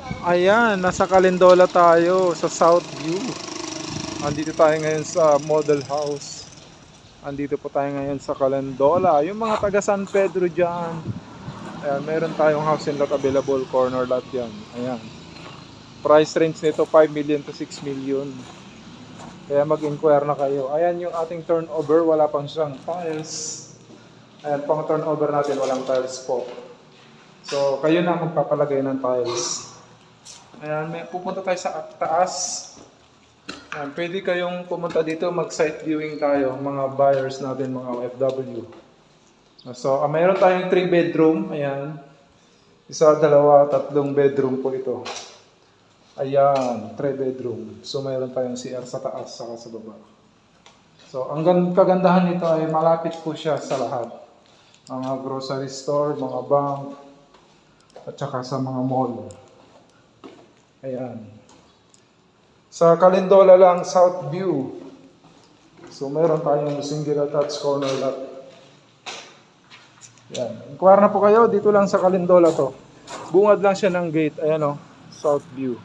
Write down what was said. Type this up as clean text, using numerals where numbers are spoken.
Ayan, nasa Calindola tayo sa South View. Andito tayo ngayon sa Model House. Andito po tayo ngayon sa Calindola. Yung mga taga San Pedro dyan. Ayan, meron tayong house and lot available. Corner lot yan. Ayan. Price range nito 5 million to 6 million. Kaya mag-inquire na kayo. Ayan yung ating turnover. Wala pang siyang tiles. Ayan, pang turnover natin. Walang tiles po. So, kayo na magpapalagay ng tiles. Ayan, may pupunta tayo sa taas. Ayan, pwede kayong pumunta dito, mag-site viewing tayo, mga buyers natin, mga OFW. So, mayroon tayong 3 bedroom. Ayan. Isa, dalawa, tatlong bedroom po ito. Ayan, 3 bedroom. So, mayroon tayong CR sa taas, saka sa baba. So, ang kagandahan nito ay malapit po siya sa lahat. Mga grocery store, mga bank, at saka sa mga mall. Ayan. Sa Calindola lang, South View. So, meron tayong single attached corner lot. Ayan. Inquire na po kayo, dito lang sa Calindola to. Bungad lang siya ng gate. Ayan o, South View.